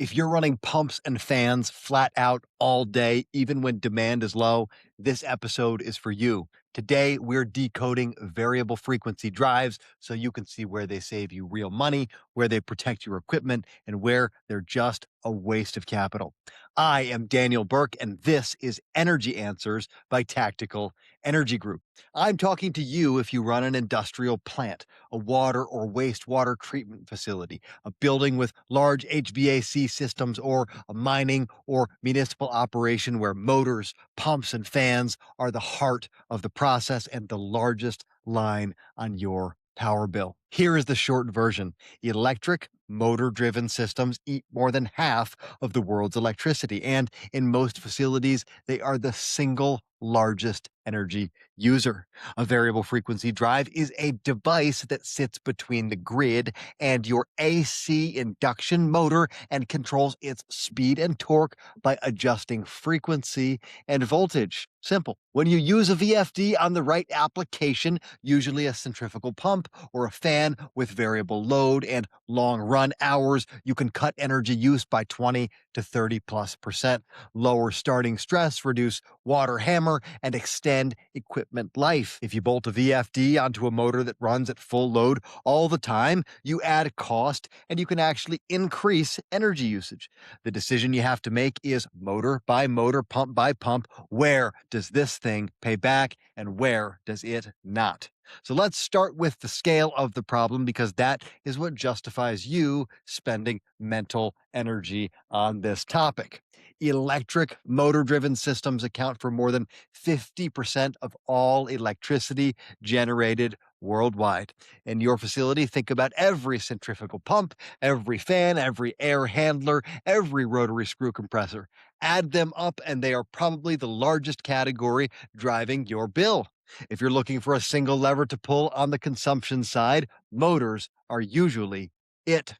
If you're running pumps and fans flat out all day, even when demand is low, this episode is for you. Today, we're decoding variable frequency drives so you can see where they save you real money, where they protect your equipment, and where they're just a waste of capital. I am Daniel Burke, and this is Energy Answers by Tactical Energy Group. I'm talking to you if you run an industrial plant, a water or wastewater treatment facility, a building with large HVAC systems, or a mining or municipal operation where motors, pumps, and fans are the heart of the process and the largest line on your power bill. Here is the short version. Electric motor driven systems eat more than half of the world's electricity, and in most facilities, they are the single largest energy user. A variable frequency drive is a device that sits between the grid and your AC induction motor and controls its speed and torque by adjusting frequency and voltage. Simple. When you use a VFD on the right application, usually a centrifugal pump or a fan with variable load and long run hours, you can cut energy use by 20 to 30+%, lower starting stress, reduce water hammer, and extend equipment life. If you bolt a VFD onto a motor that runs at full load all the time, you add cost and you can actually increase energy usage. The decision you have to make is motor by motor, pump by pump. Where does this thing pay back and where does it not? So let's start with the scale of the problem, because that is what justifies you spending mental energy on this topic. Electric motor driven systems account for more than 50% of all electricity generated worldwide. In your facility, think about every centrifugal pump, every fan, every air handler, every rotary screw compressor. Add them up, and they are probably the largest category driving your bill. If you're looking for a single lever to pull on the consumption side, motors are usually it.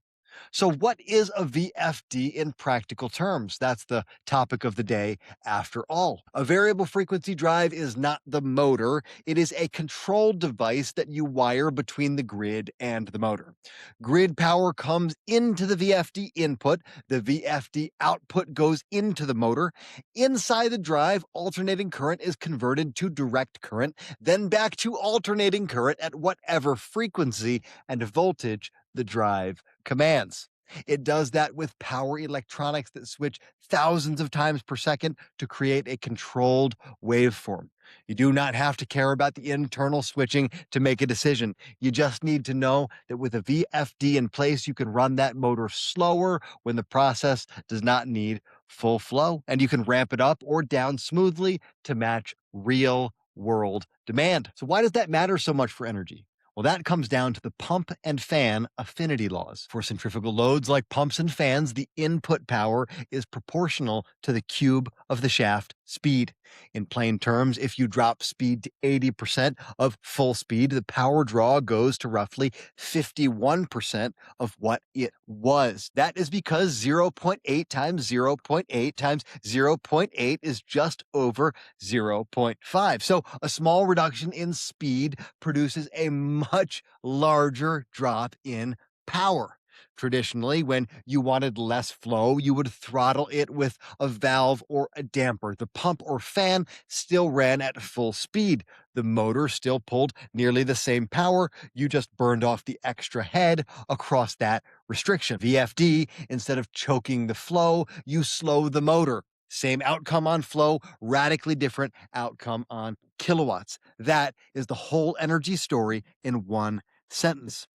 So, what is a VFD in practical terms? That's the topic of the day, after all. A variable frequency drive is not the motor, it is a control device that you wire between the grid and the motor. Grid power comes into the VFD input, the VFD output goes into the motor. Inside the drive, alternating current is converted to direct current, then back to alternating current at whatever frequency and voltage the drive commands. It does that with power electronics that switch thousands of times per second to create a controlled waveform. You do not have to care about the internal switching to make a decision. You just need to know that with a VFD in place, you can run that motor slower when the process does not need full flow, and you can ramp it up or down smoothly to match real world demand. So, why does that matter so much for energy? Well, that comes down to the pump and fan affinity laws. For centrifugal loads like pumps and fans, the input power is proportional to the cube of the shaft speed. In plain terms, if you drop speed to 80% of full speed, the power draw goes to roughly 51% of what it was. That is because 0.8 times 0.8 times 0.8 is just over 0.5. So a small reduction in speed produces a much larger drop in power. Traditionally, when you wanted less flow, you would throttle it with a valve or a damper. The pump or fan still ran at full speed. The motor still pulled nearly the same power. You just burned off the extra head across that restriction. VFD, instead of choking the flow, you slow the motor. Same outcome on flow, radically different outcome on kilowatts. That is the whole energy story in one sentence.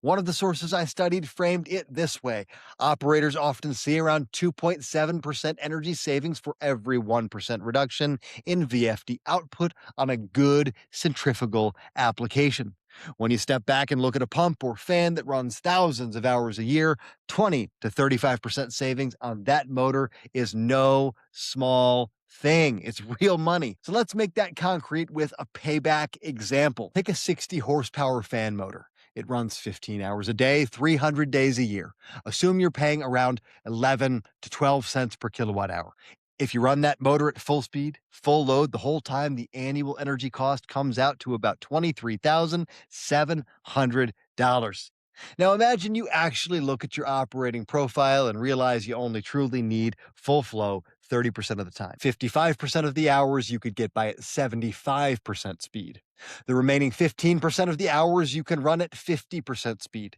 One of the sources I studied framed it this way. Operators often see around 2.7% energy savings for every 1% reduction in VFD output on a good centrifugal application. When you step back and look at a pump or fan that runs thousands of hours a year, 20 to 35% savings on that motor is no small thing. It's real money. So let's make that concrete with a payback example. Take a 60 horsepower fan motor. It runs 15 hours a day, 300 days a year. Assume you're paying around 11 to 12 cents per kilowatt hour. If you run that motor at full speed, full load the whole time, the annual energy cost comes out to about $23,700. Now imagine you actually look at your operating profile and realize you only truly need full flow 30% of the time. 55% of the hours you could get by at 75% speed. The remaining 15% of the hours you can run at 50% speed.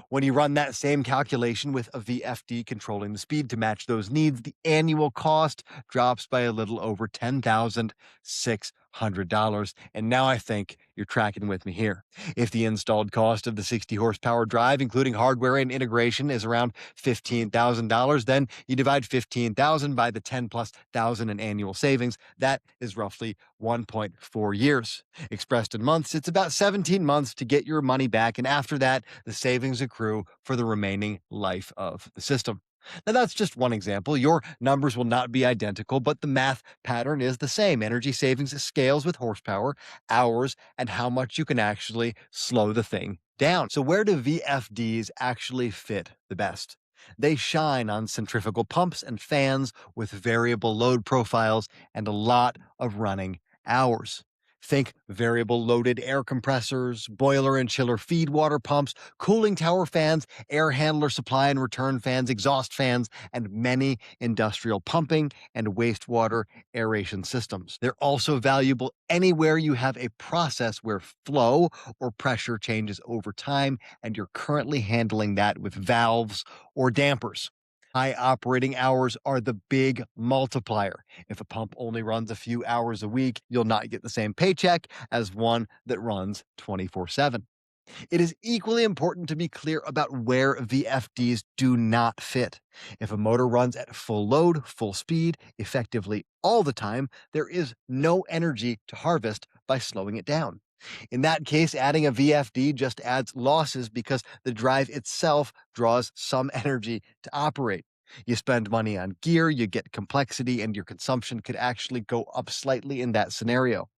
When you run that same calculation with a VFD controlling the speed to match those needs, the annual cost drops by a little over $10,600. And now I think you're tracking with me here. If the installed cost of the 60 horsepower drive, including hardware and integration, is around $15,000, then you divide 15,000 by the 10 plus thousand in annual savings. That is roughly 1.4 years. Expressed in months, it's about 17 months to get your money back. And after that, the savings accrue for the remaining life of the system. Now, that's just one example. Your numbers will not be identical, but the math pattern is the same. Energy savings scales with horsepower, hours, and how much you can actually slow the thing down. So, where do VFDs actually fit the best? They shine on centrifugal pumps and fans with variable load profiles and a lot of running hours. Think variable loaded air compressors, boiler and chiller feed water pumps, cooling tower fans, air handler supply and return fans, exhaust fans, and many industrial pumping and wastewater aeration systems. They're also valuable anywhere you have a process where flow or pressure changes over time, and you're currently handling that with valves or dampers. High operating hours are the big multiplier. If a pump only runs a few hours a week, you'll not get the same paycheck as one that runs 24/7. It is equally important to be clear about where VFDs do not fit. If a motor runs at full load, full speed, effectively all the time, there is no energy to harvest by slowing it down. In that case, adding a VFD just adds losses because the drive itself draws some energy to operate. You spend money on gear, you get complexity, and your consumption could actually go up slightly in that scenario.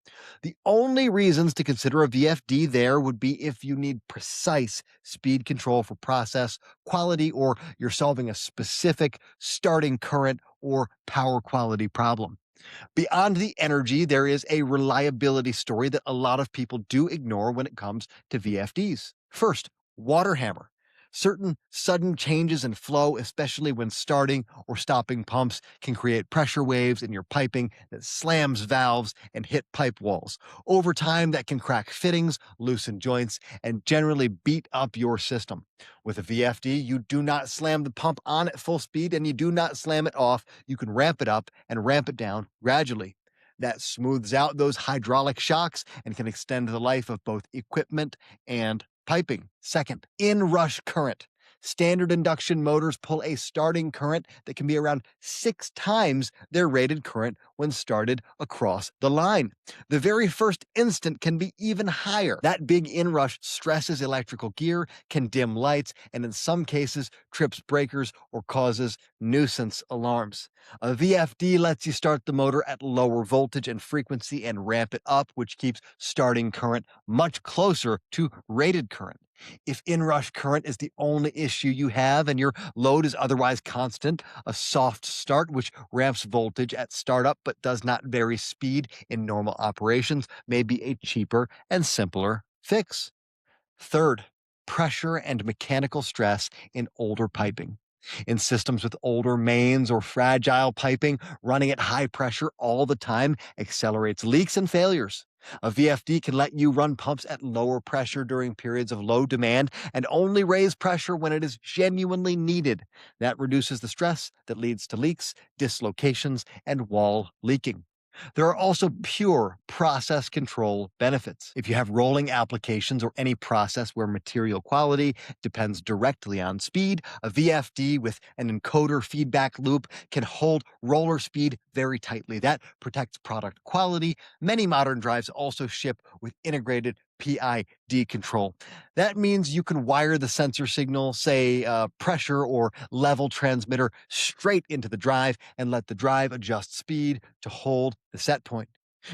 The only reasons to consider a VFD there would be if you need precise speed control for process quality, or you're solving a specific starting current or power quality problem. Beyond the energy, there is a reliability story that a lot of people do ignore when it comes to VFDs. First, water hammer. Certain sudden changes in flow, especially when starting or stopping pumps, can create pressure waves in your piping that slams valves and hit pipe walls. Over time, that can crack fittings, loosen joints, and generally beat up your system. With a VFD, you do not slam the pump on at full speed and you do not slam it off. You can ramp it up and ramp it down gradually. That smooths out those hydraulic shocks and can extend the life of both equipment and piping. Second, inrush current. Standard induction motors pull a starting current that can be around 6 times their rated current when started across the line. The very first instant can be even higher. That big inrush stresses electrical gear, can dim lights, and in some cases trips breakers or causes nuisance alarms. A VFD lets you start the motor at lower voltage and frequency and ramp it up, which keeps starting current much closer to rated current. If inrush current is the only issue you have and your load is otherwise constant, a soft start, which ramps voltage at startup but does not vary speed in normal operations, may be a cheaper and simpler fix. Third, pressure and mechanical stress in older piping. In systems with older mains or fragile piping, running at high pressure all the time accelerates leaks and failures. A VFD can let you run pumps at lower pressure during periods of low demand and only raise pressure when it is genuinely needed. That reduces the stress that leads to leaks, dislocations, and wall leaking. There are also pure process control benefits. If you have rolling applications or any process where material quality depends directly on speed, a VFD with an encoder feedback loop can hold roller speed very tightly. That protects product quality. Many modern drives also ship with integrated PID control. That means you can wire the sensor signal, say pressure or level transmitter, straight into the drive and let the drive adjust speed to hold the set point.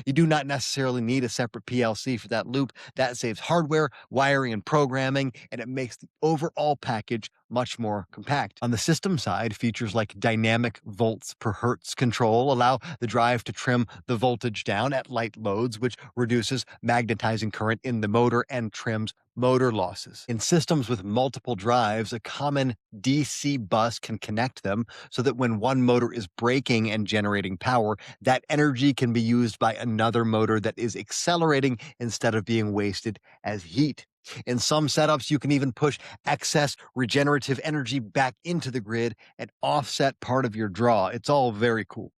You do not necessarily need a separate PLC for that loop. That saves hardware, wiring, and programming, and it makes the overall package much more compact. On the system side, features like dynamic volts per hertz control allow the drive to trim the voltage down at light loads, which reduces magnetizing current in the motor and trims motor losses. In systems with multiple drives, a common DC bus can connect them so that when one motor is braking and generating power, that energy can be used by another motor that is accelerating instead of being wasted as heat. In some setups, you can even push excess regenerative energy back into the grid and offset part of your draw. It's all very cool.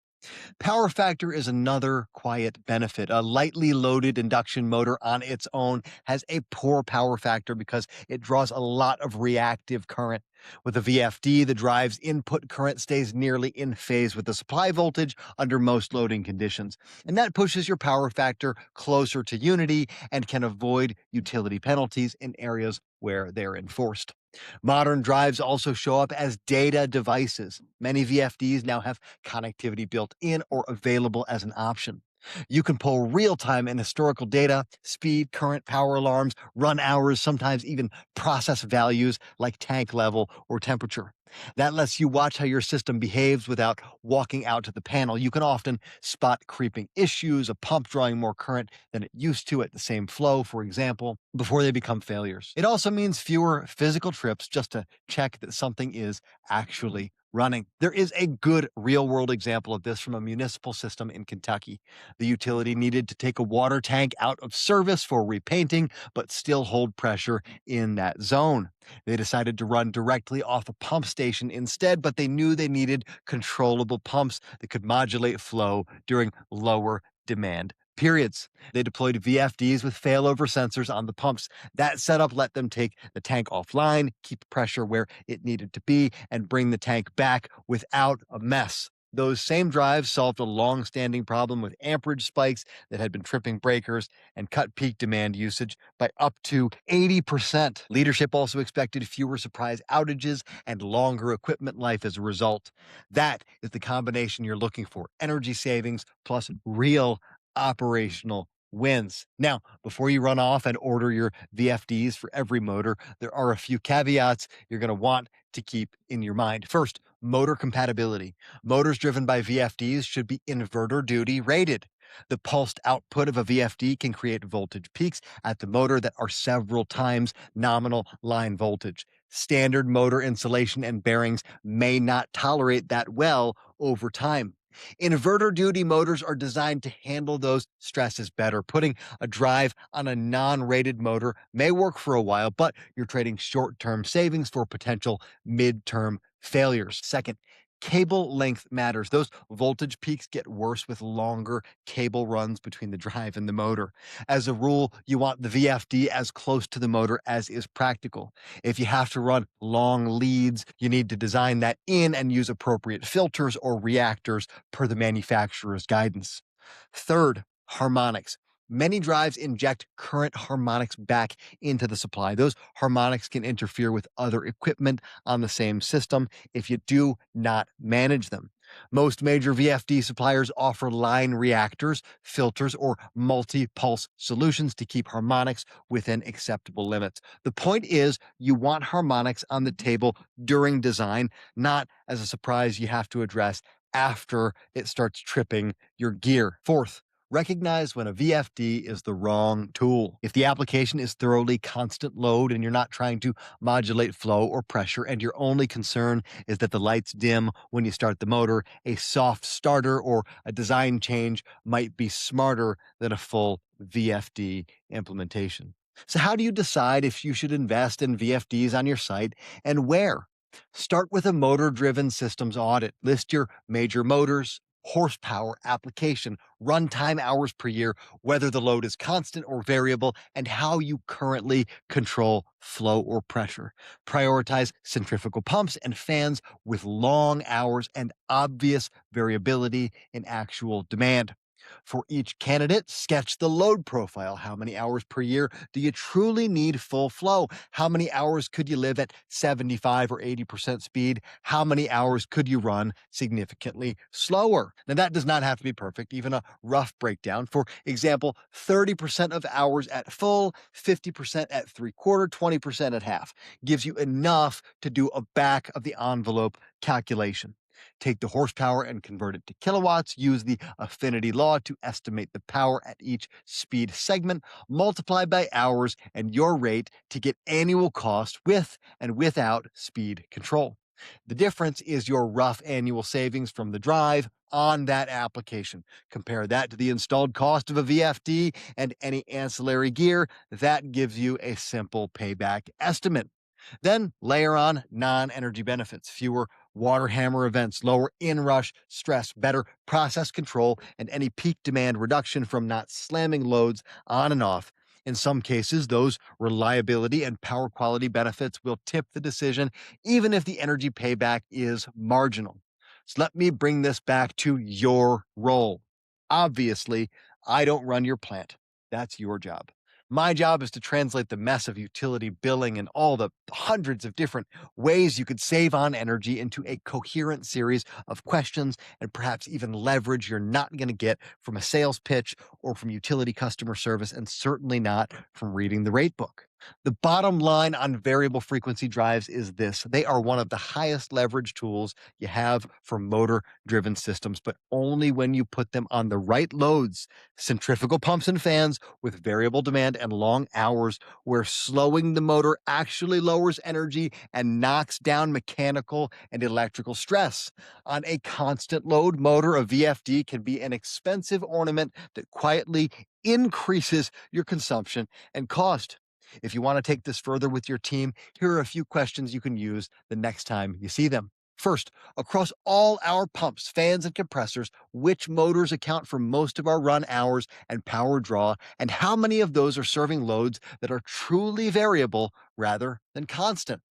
Power factor is another quiet benefit. A lightly loaded induction motor on its own has a poor power factor because it draws a lot of reactive current. With a VFD, the drive's input current stays nearly in phase with the supply voltage under most loading conditions, and that pushes your power factor closer to unity and can avoid utility penalties in areas where they're enforced. Modern drives also show up as data devices. Many VFDs now have connectivity built in or available as an option. You can pull real time and historical data, speed, current, power alarms, run hours, sometimes even process values like tank level or temperature. That lets you watch how your system behaves without walking out to the panel. You can often spot creeping issues, a pump drawing more current than it used to at the same flow, for example, before they become failures. It also means fewer physical trips just to check that something is actually running. There is a good real world example of this from a municipal system in Kentucky. The utility needed to take a water tank out of service for repainting, but still hold pressure in that zone. They decided to run directly off a pump station instead, but they knew they needed controllable pumps that could modulate flow during lower demand periods. They deployed VFDs with failover sensors on the pumps. That setup let them take the tank offline, keep pressure where it needed to be, and bring the tank back without a mess. Those same drives solved a long-standing problem with amperage spikes that had been tripping breakers and cut peak demand usage by up to 80%. Leadership also expected fewer surprise outages and longer equipment life as a result. That is the combination you're looking for: energy savings plus real operational wins. Now, before you run off and order your VFDs for every motor, there are a few caveats you're going to want to keep in your mind. First, motor compatibility. Motors driven by VFDs should be inverter duty rated. The pulsed output of a VFD can create voltage peaks at the motor that are several times nominal line voltage. Standard motor insulation and bearings may not tolerate that well over time. Inverter duty motors are designed to handle those stresses better. Putting a drive on a non-rated motor may work for a while, but you're trading short-term savings for potential mid-term failures. Second, cable length matters. Those voltage peaks get worse with longer cable runs between the drive and the motor. As a rule, you want the VFD as close to the motor as is practical. If you have to run long leads, you need to design that in and use appropriate filters or reactors per the manufacturer's guidance. Third, harmonics. Many drives inject current harmonics back into the supply. Those harmonics can interfere with other equipment on the same system if you do not manage them. Most major VFD suppliers offer line reactors, filters, or multi-pulse solutions to keep harmonics within acceptable limits. The point is, you want harmonics on the table during design, not as a surprise you have to address after it starts tripping your gear. Fourth, recognize when a VFD is the wrong tool. If the application is thoroughly constant load and you're not trying to modulate flow or pressure, and your only concern is that the lights dim when you start the motor, a soft starter or a design change might be smarter than a full VFD implementation. So, how do you decide if you should invest in VFDs on your site and where? Start with a motor driven systems audit. List your major motors, horsepower, application, runtime hours per year, whether the load is constant or variable, and how you currently control flow or pressure. Prioritize centrifugal pumps and fans with long hours and obvious variability in actual demand. For each candidate, sketch the load profile. How many hours per year do you truly need full flow? How many hours could you live at 75 or 80% speed? How many hours could you run significantly slower? Now, that does not have to be perfect. Even a rough breakdown, for example, 30% of hours at full, 50% at three-quarter, 20% at half, gives you enough to do a back of the envelope calculation. Take the horsepower and convert it to kilowatts. Use the affinity law to estimate the power at each speed segment. Multiply by hours and your rate to get annual cost with and without speed control. The difference is your rough annual savings from the drive on that application. Compare that to the installed cost of a VFD and any ancillary gear. That gives you a simple payback estimate. Then layer on non energy benefits, fewer water hammer events, lower inrush stress, better process control, and any peak demand reduction from not slamming loads on and off. In some cases, those reliability and power quality benefits will tip the decision, even if the energy payback is marginal. So let me bring this back to your role. Obviously, I don't run your plant. That's your job. My job is to translate the mess of utility billing and all the hundreds of different ways you could save on energy into a coherent series of questions and perhaps even leverage you're not going to get from a sales pitch or from utility customer service, and certainly not from reading the rate book. The bottom line on variable frequency drives is this: they are one of the highest leverage tools you have for motor driven systems, but only when you put them on the right loads. Centrifugal pumps and fans with variable demand and long hours, where slowing the motor actually lowers energy and knocks down mechanical and electrical stress. On a constant load motor, a VFD can be an expensive ornament that quietly increases your consumption and cost. If you want to take this further with your team, here are a few questions you can use the next time you see them. First, across all our pumps, fans, and compressors, which motors account for most of our run hours and power draw, and how many of those are serving loads that are truly variable rather than constant?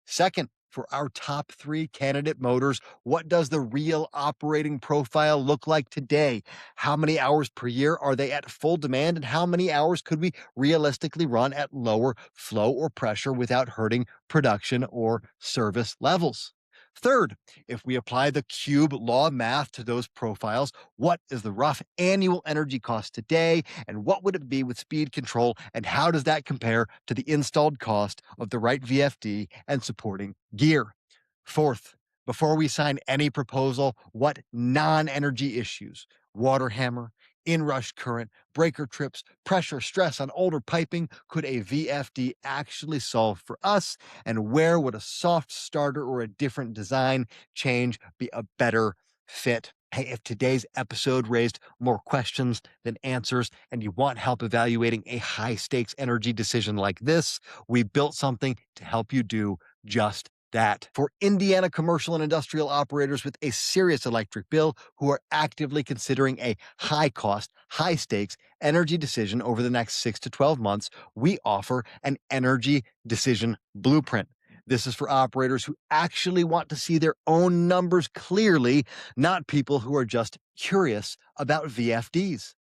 Second, for our top three candidate motors, what does the real operating profile look like today? How many hours per year are they at full demand, and how many hours could we realistically run at lower flow or pressure without hurting production or service levels? Third, if we apply the cube law math to those profiles, what is the rough annual energy cost today, and what would it be with speed control, and how does that compare to the installed cost of the right VFD and supporting gear? Fourth, before we sign any proposal, what non energy issues, water hammer, inrush current, breaker trips, pressure, stress on older piping, could a VFD actually solve for us? And where would a soft starter or a different design change be a better fit? Hey, if today's episode raised more questions than answers and you want help evaluating a high stakes energy decision like this, we built something to help you do just that. For Indiana commercial and industrial operators with a serious electric bill who are actively considering a high cost, high stakes energy decision over the next 6 to 12 months, we offer an energy decision blueprint. This is for operators who actually want to see their own numbers clearly, not people who are just curious about VFDs.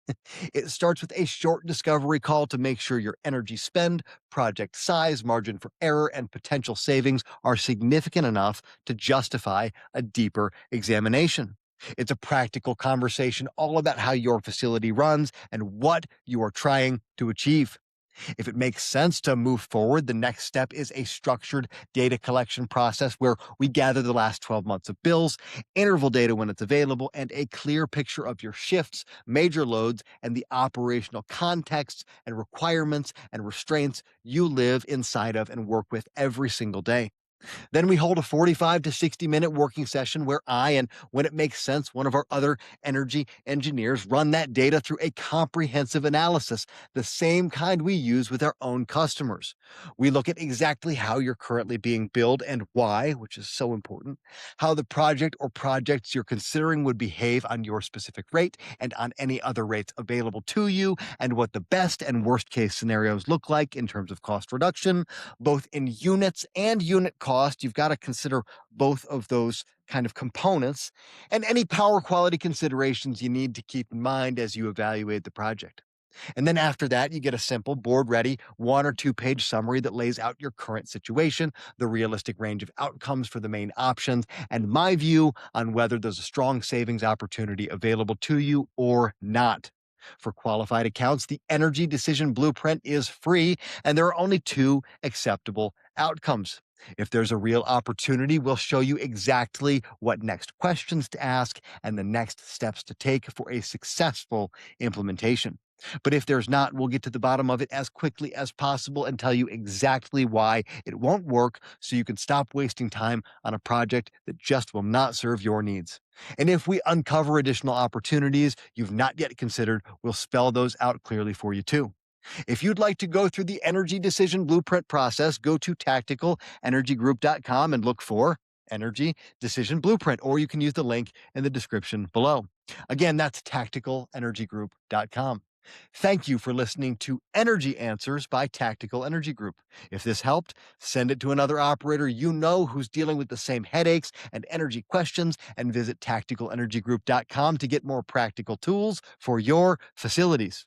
It starts with a short discovery call to make sure your energy spend, project size, margin for error, and potential savings are significant enough to justify a deeper examination. It's a practical conversation all about how your facility runs and what you are trying to achieve. If it makes sense to move forward, the next step is a structured data collection process where we gather the last 12 months of bills, interval data when it's available, and a clear picture of your shifts, major loads, and the operational contexts and requirements and restraints you live inside of and work with every single day. Then we hold a 45 to 60-minute working session where I, and when it makes sense, one of our other energy engineers, run that data through a comprehensive analysis, the same kind we use with our own customers. We look at exactly how you're currently being billed and why, which is so important, how the project or projects you're considering would behave on your specific rate and on any other rates available to you, and what the best and worst case scenarios look like in terms of cost reduction, both in units and unit cost. You've got to consider both of those kind of components and any power quality considerations you need to keep in mind as you evaluate the project. And then after that, you get a simple board ready 1 or 2 page summary that lays out your current situation, the realistic range of outcomes for the main options, and my view on whether there's a strong savings opportunity available to you or not. For qualified accounts, the Energy Decision Blueprint is free, and there are only two acceptable outcomes. If there's a real opportunity, we'll show you exactly what next questions to ask and the next steps to take for a successful implementation. But if there's not, we'll get to the bottom of it as quickly as possible and tell you exactly why it won't work so you can stop wasting time on a project that just will not serve your needs. And if we uncover additional opportunities you've not yet considered, we'll spell those out clearly for you too. If you'd like to go through the energy decision blueprint process, go to tacticalenergygroup.com and look for Energy Decision Blueprint, or you can use the link in the description below. Again, that's tacticalenergygroup.com. Thank you for listening to Energy Answers by Tactical Energy Group. If this helped, send it to another operator you know who's dealing with the same headaches and energy questions, and visit tacticalenergygroup.com to get more practical tools for your facilities.